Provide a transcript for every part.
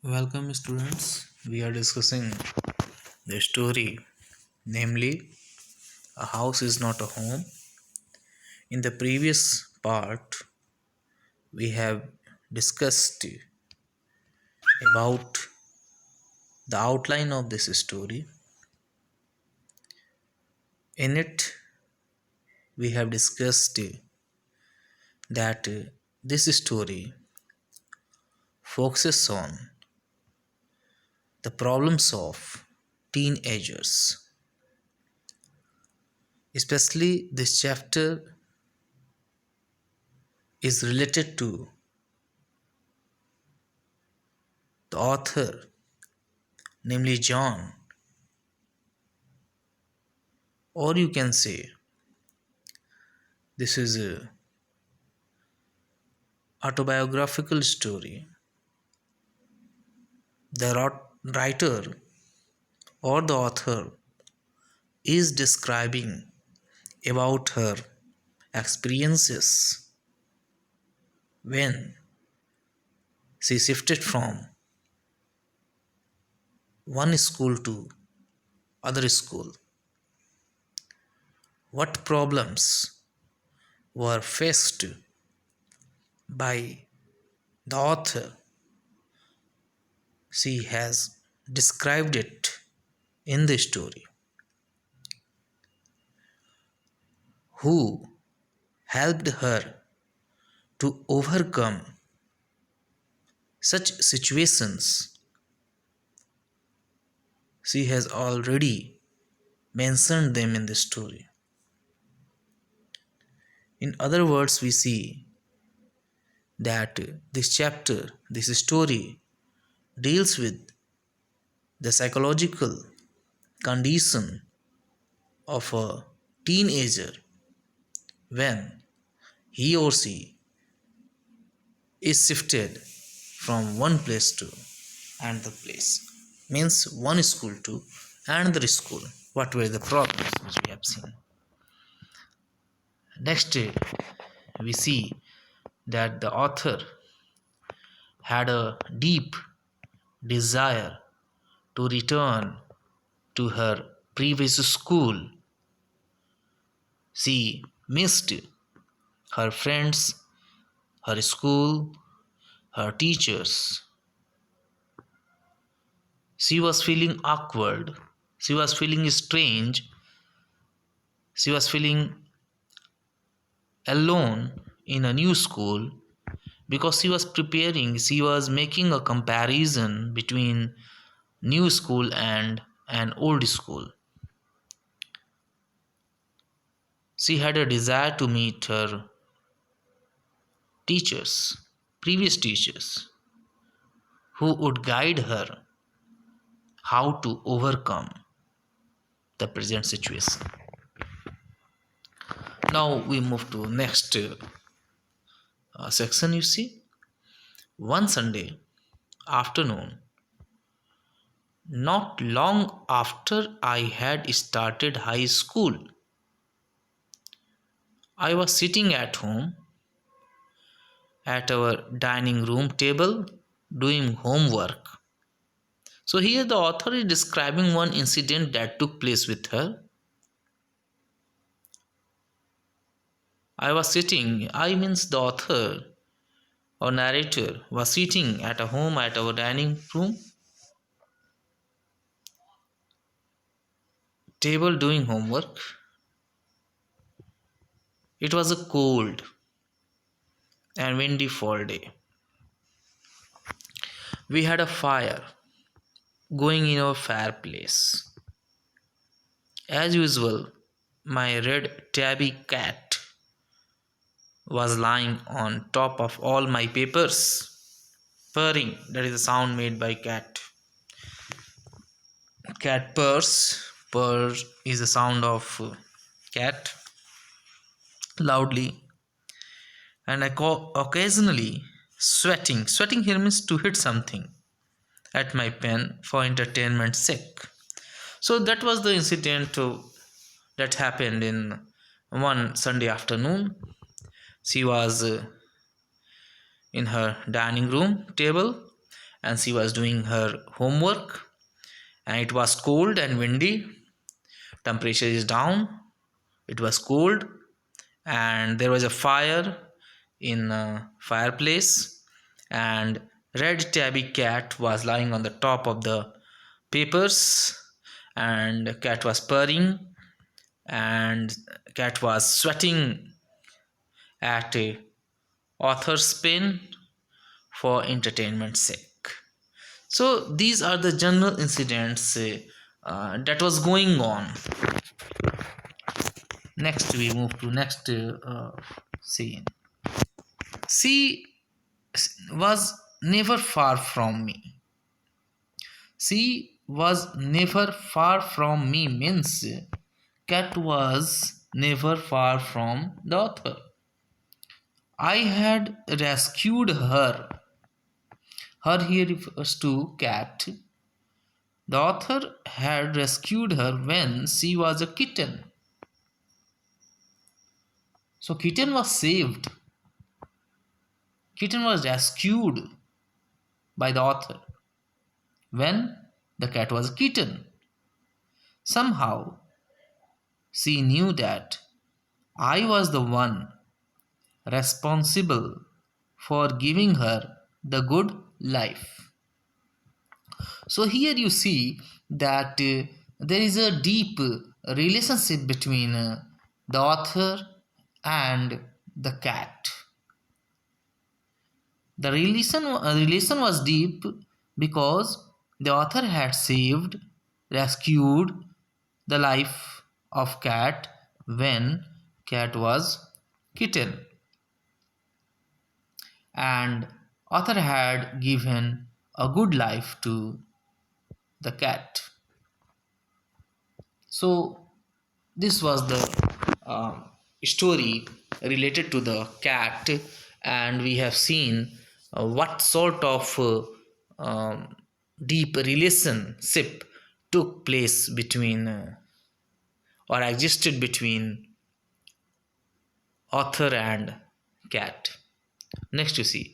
Welcome, students. We are discussing the story, namely, A House is Not a Home. In the previous part, we have discussed about the outline of this story. In it, we have discussed that this story focuses on the problems of teenagers. Especially, this chapter is related to the author, namely John, or you can say this is a autobiographical story. The writer or the author is describing about her experiences when she shifted from one school to other school. What problems were faced by the author. She has described it in the story. Who helped her to overcome such situations. She has already mentioned them in the story. In other words, we see that this chapter, this story, deals with the psychological condition of a teenager when he or she is shifted from one place to another place. Means one school to another school. What were the problems which we have seen? Next, we see that the author had a deep desire to return to her previous school. She missed her friends, her school, her teachers. She was feeling awkward. She was feeling strange. She was feeling alone in a new school because she was making a comparison between new school and an old school. She had a desire to meet her teachers, previous teachers, who would guide her how to overcome the present situation. Now we move to next section. You see, one Sunday afternoon, not long after I had started high school, I was sitting at home at our dining room table doing homework. So here the author is describing one incident that took place with her. I means the author or narrator was sitting at a home at our dining room table doing homework. It was a cold and windy fall day. We had a fire going in our fireplace. As usual, my red tabby cat was lying on top of all my papers, purring. That is the sound made by cat. Cat purrs. Purr is the sound of cat loudly. And occasionally sweating. Sweating here means to hit something at my pen for entertainment's sake. So that was the incident that happened in one Sunday afternoon. She was in her dining room table and she was doing her homework, and it was cold and windy. Temperature is down. It was cold, and there was a fire in a fireplace, and red tabby cat was lying on the top of the papers, and cat was purring, and cat was sweating at a author's pen for entertainment sake. So these are the general incidents that was going on. Next we move to next scene. She was never far from me. She was never far from me means cat was never far from the author. I had rescued her. Her here refers to cat. The author had rescued her when she was a kitten. So kitten was saved. Kitten was rescued by the author when the cat was a kitten. Somehow she knew that I was the one responsible for giving her the good life. So here you see that there is a deep relationship between the author and the cat. The relation was deep because the author had saved, rescued the life of cat when cat was kitten, and author had given a good life to the cat. So this was the story related to the cat, and we have seen what sort of deep relationship took place between or existed between author and cat. Next you see,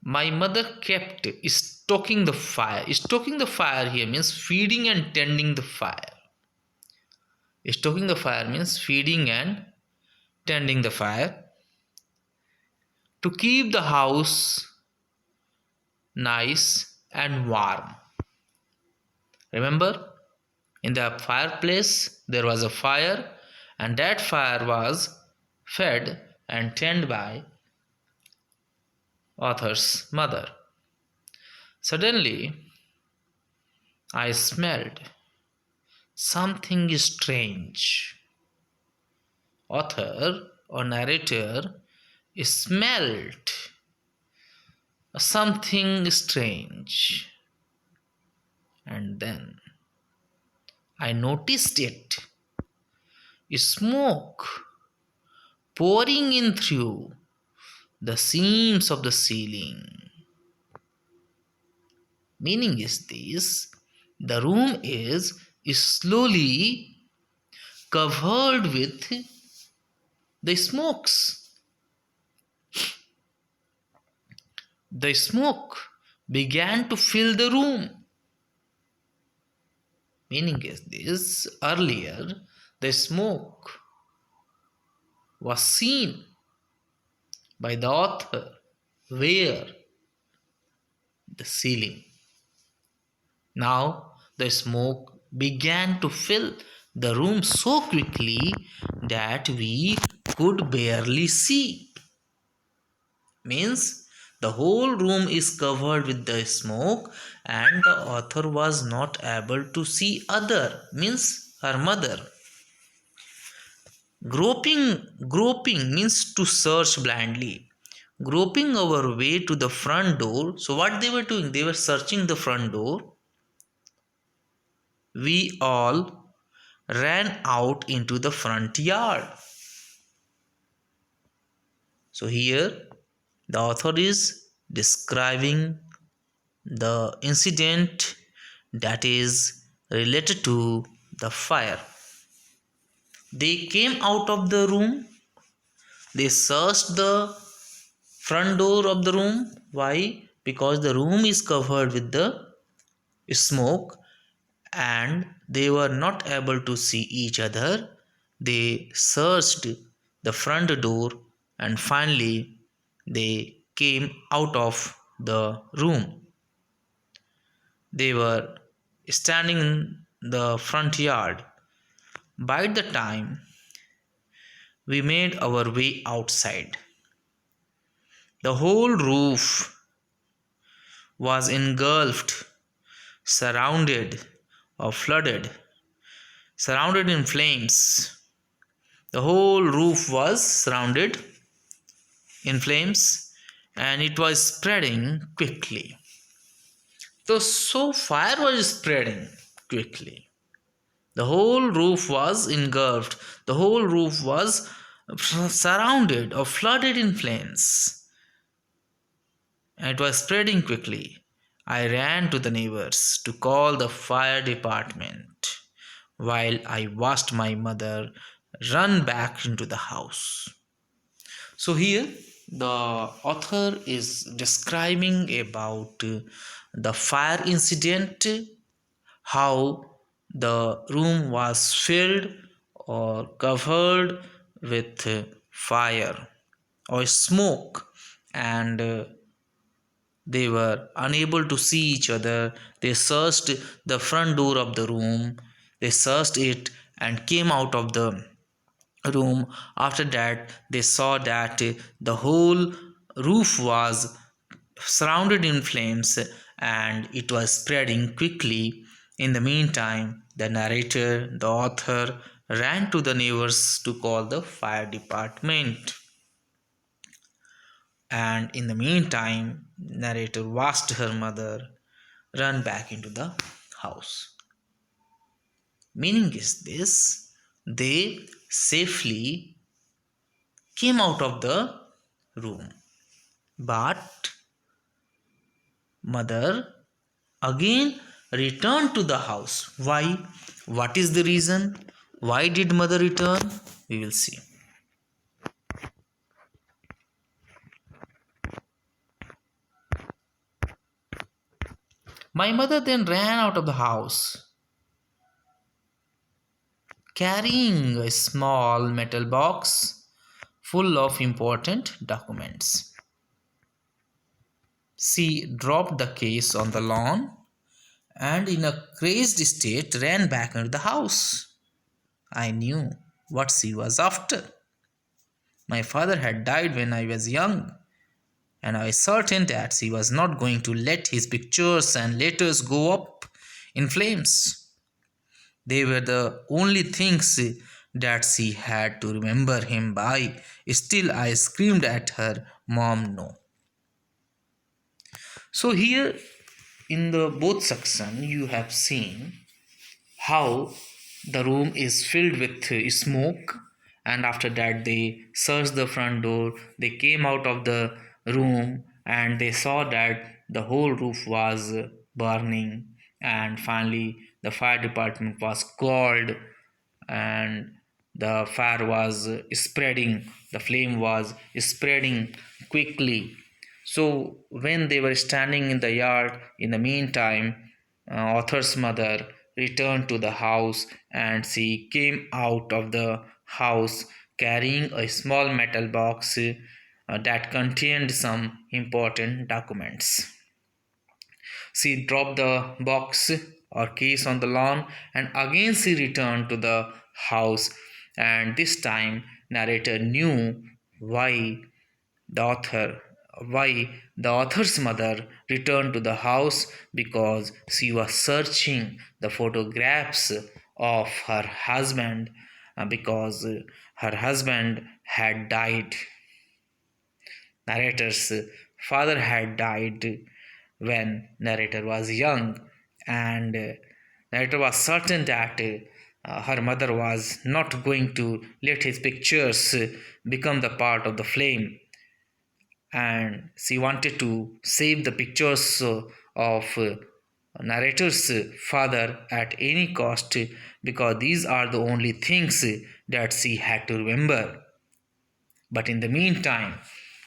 my mother kept stoking the fire. Stoking the fire here means feeding and tending the fire. Stoking the fire means feeding and tending the fire to keep the house nice and warm. Remember, in the fireplace there was a fire, and that fire was fed and tended by author's mother. Suddenly, I smelled something strange. Author or narrator smelled something strange, and then I noticed it. Smoke pouring in through the seams of the ceiling. Meaning is this, the room is slowly covered with the smokes. The smoke began to fill the room. Meaning is this, earlier the smoke was seen by the author where the ceiling. Now the smoke began to fill the room so quickly that we could barely see. Means the whole room is covered with the smoke, and the author was not able to see other, means her mother. Groping means to search blindly. Groping our way to the front door. So what they were doing? They were searching the front door. We all ran out into the front yard. So here the author is describing the incident that is related to the fire. They came out of the room. They searched the front door of the room. Why? because the room is covered with the smoke and they were not able to see each other. They searched the front door and finally they came out of the room. They were standing in the front yard. By the time we made our way outside, the whole roof was engulfed, surrounded or flooded, surrounded in flames. The whole roof was surrounded in flames and it was spreading quickly. So fire was spreading quickly. The whole roof was engulfed. The whole roof was surrounded or flooded in flames. And it was spreading quickly. I ran to the neighbors to call the fire department while I watched my mother run back into the house. So here the author is describing about the fire incident, how the room was filled or covered with fire or smoke, and they were unable to see each other. They searched the front door of the room, they searched it and came out of the room. After that, they saw that the whole roof was surrounded in flames and it was spreading quickly. In the meantime, the narrator, the author, ran to the neighbors to call the fire department. And in the meantime, narrator watched her mother run back into the house. Meaning is this, they safely came out of the room. But mother again returned to the house. Why? What is the reason? Why did mother return? We will see. My mother then ran out of the house, carrying a small metal box full of important documents. She dropped the case on the lawn and, in a crazed state, ran back into the house. I knew what she was after. My father had died when I was young, and I was certain that she was not going to let his pictures and letters go up in flames. They were the only things that she had to remember him by. Still, I screamed at her, "Mom, no." So here in the both section, you have seen how the room is filled with smoke, and after that they searched the front door. They came out of the room and they saw that the whole roof was burning, and finally the fire department was called and the fire was spreading, the flame was spreading quickly. So when they were standing in the yard, in the meantime, author's mother returned to the house and she came out of the house carrying a small metal box that contained some important documents. She dropped the box or case on the lawn and again she returned to the house, and this time narrator knew why the author why the author's mother returned to the house, because she was searching the photographs of her husband, because her husband had died. Narrator's father had died when narrator was young, and narrator was certain that her mother was not going to let his pictures become the part of the flame, and she wanted to save the pictures of narrator's father at any cost, because these are the only things that she had to remember. But in the meantime,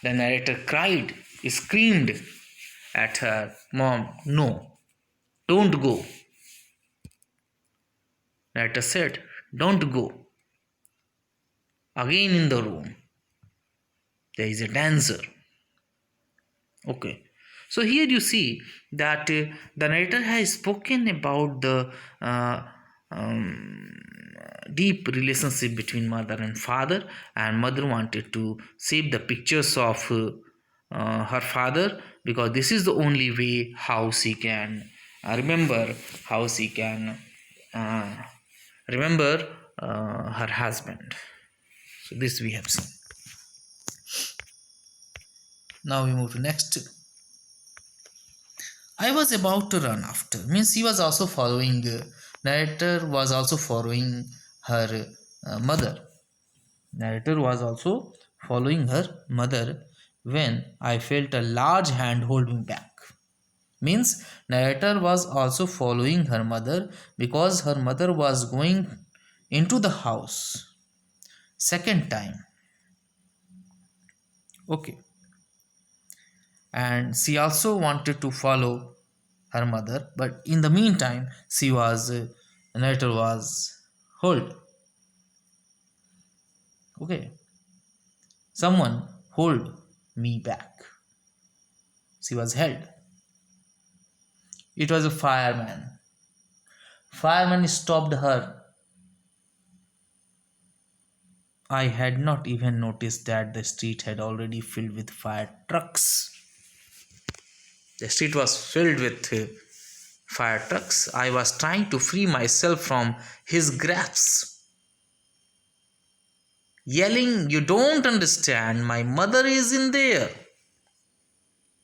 the narrator cried, screamed, at her mom, "No, don't go." Narrator said, "Don't go." Again in the room, there is a dancer. Okay. So here you see that the narrator has spoken about the uh, um, deep relationship between mother and father, and mother wanted to save the pictures of her father, because this is the only way how she can remember, how she can uh, remember her husband. So this we have seen. Now we move to next. I was about to run after. Means he was also following. Narrator was also following her mother. Narrator was also following her mother when I felt a large hand hold me back. Means narrator was also following her mother because her mother was going into the house second time. Okay. And she also wanted to follow her mother, but in the meantime she was narrator was hold. Okay, someone hold me back. She was held. It was a fireman. Fireman stopped her. I had not even noticed that the street had already filled with fire trucks. The street was filled with fire trucks. I was trying to free myself from his grasp, yelling, "You don't understand, my mother is in there.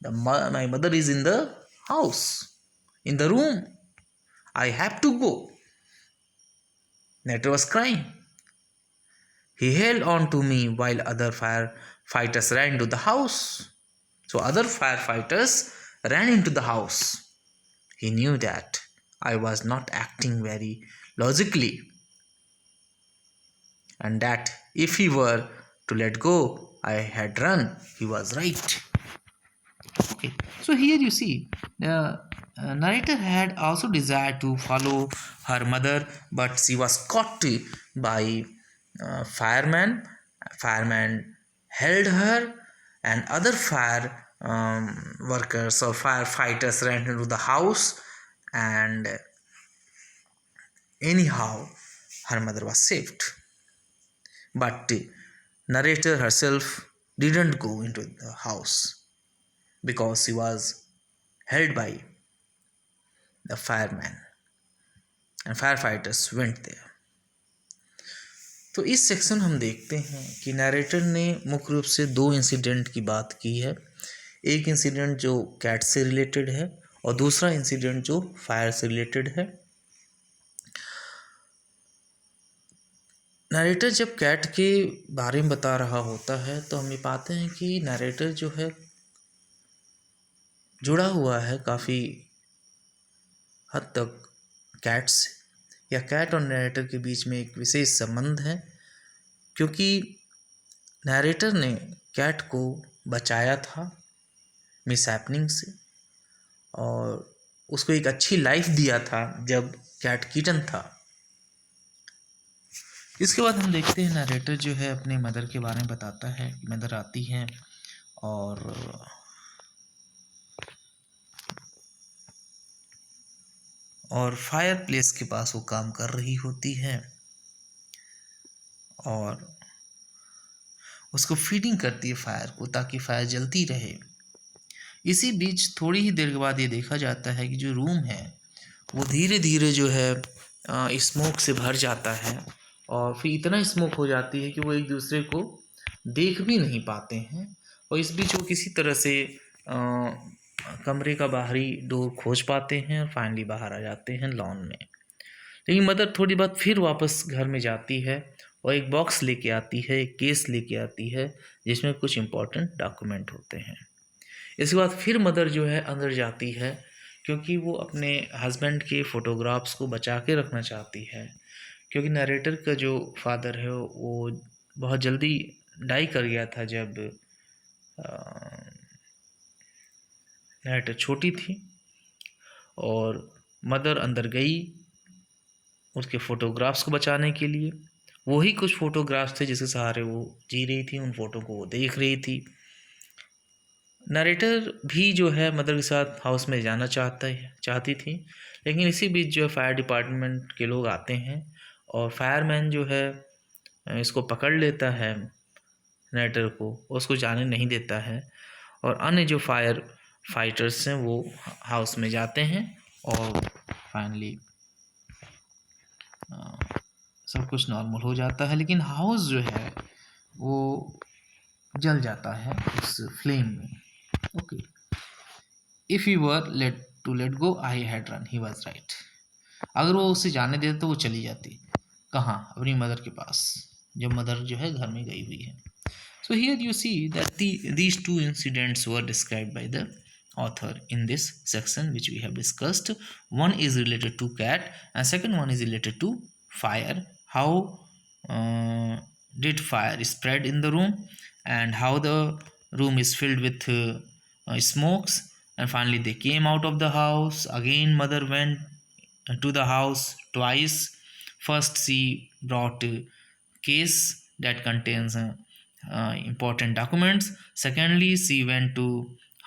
My mother is in the house, in the room. I have to go." Nettie was crying. He held on to me while other firefighters ran to the house. So other firefighters ran into the house. He knew that I was not acting very logically, and that if he were to let go, I had run. He was right. Okay, so here you see the narrator had also desired to follow her mother, but she was caught by fireman. Fireman held her, and other fire workers or firefighters ran into the house, and anyhow, her mother was saved. But narrator herself didn't go into the house because she was held by the fireman, and firefighters went there. तो इस section हम देखते हैं कि narrator ने मुख्य रूप से दो इंसिडेंट की बात की है। एक इंसिडेंट जो कैट से रिलेटेड है और दूसरा इंसिडेंट जो फायर से रिलेटेड है। नरेटर जब कैट के बारे में बता रहा होता है तो हम ये पाते हैं कि नरेटर जो है जुड़ा हुआ है काफ़ी हद तक कैट से, या कैट और नरेटर के बीच में एक विशेष संबंध है, क्योंकि नरेटर ने कैट को बचाया था मिसहैपनिंग से और उसको एक अच्छी लाइफ दिया था जब कैट किटन था। इसके बाद हम देखते हैं नरेटर जो है अपने मदर के बारे में बताता है कि मदर आती हैं और फायर प्लेस के पास वो काम कर रही होती है और उसको फीडिंग करती है फायर को ताकि फायर जलती रहे। इसी बीच थोड़ी ही देर के बाद ये देखा जाता है कि जो रूम है वो धीरे धीरे जो है स्मोक से भर जाता है और फिर इतना स्मोक हो जाती है कि वो एक दूसरे को देख भी नहीं पाते हैं, और इस बीच वो किसी तरह से कमरे का बाहरी डोर खोज पाते हैं और फाइनली बाहर आ जाते हैं लॉन में। लेकिन मदर थोड़ी बात फिर वापस घर में जाती है और एक बॉक्स लेके आती है, एक केस लेके आती है जिसमें कुछ इम्पोर्टेंट डॉक्यूमेंट होते हैं। इसके बाद फिर मदर जो है अंदर जाती है क्योंकि वो अपने हस्बैंड के फ़ोटोग्राफ्स को बचा के रखना चाहती है, क्योंकि नरेटर का जो फादर है वो बहुत जल्दी डाई कर गया था जब नारेटर छोटी थी और मदर अंदर गई उसके फोटोग्राफ्स को बचाने के लिए। वही कुछ फोटोग्राफ्स थे जिसके सहारे वो जी रही थी, उन फोटो को वो देख रही थी। नरेटर भी जो है मदर के साथ हाउस में जाना चाहती थी, लेकिन इसी बीच जो है फायर डिपार्टमेंट के लोग आते हैं और फायरमैन जो है इसको पकड़ लेता है नरेटर को, उसको जाने नहीं देता है। और अन्य जो फायर फाइटर्स हैं वो हाउस में जाते हैं और फाइनली सब कुछ नॉर्मल हो जाता है। लेकिन हाउस जो है वो जल जाता है उस फ्लेम में। Okay, if you were let go I had run, he was right. अगर वो उसे जाने देते तो वो चली जाती कहाँ, अपनी मदर के पास, जब मदर जो है घर में गई हुई है। So here you see that these two incidents were described by the author in this section which we have discussed. One is related to cat and second one is related to fire. How did fire spread in the room and how the room is filled with smokes, and finally they came out of the house. Again mother went to the house twice. First she brought a case that contains important documents. Secondly, she went to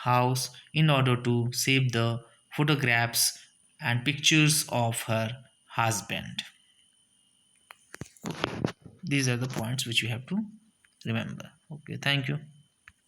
house in order to save the photographs and pictures of her husband. Okay, these are the points which you have to remember. Okay, thank you.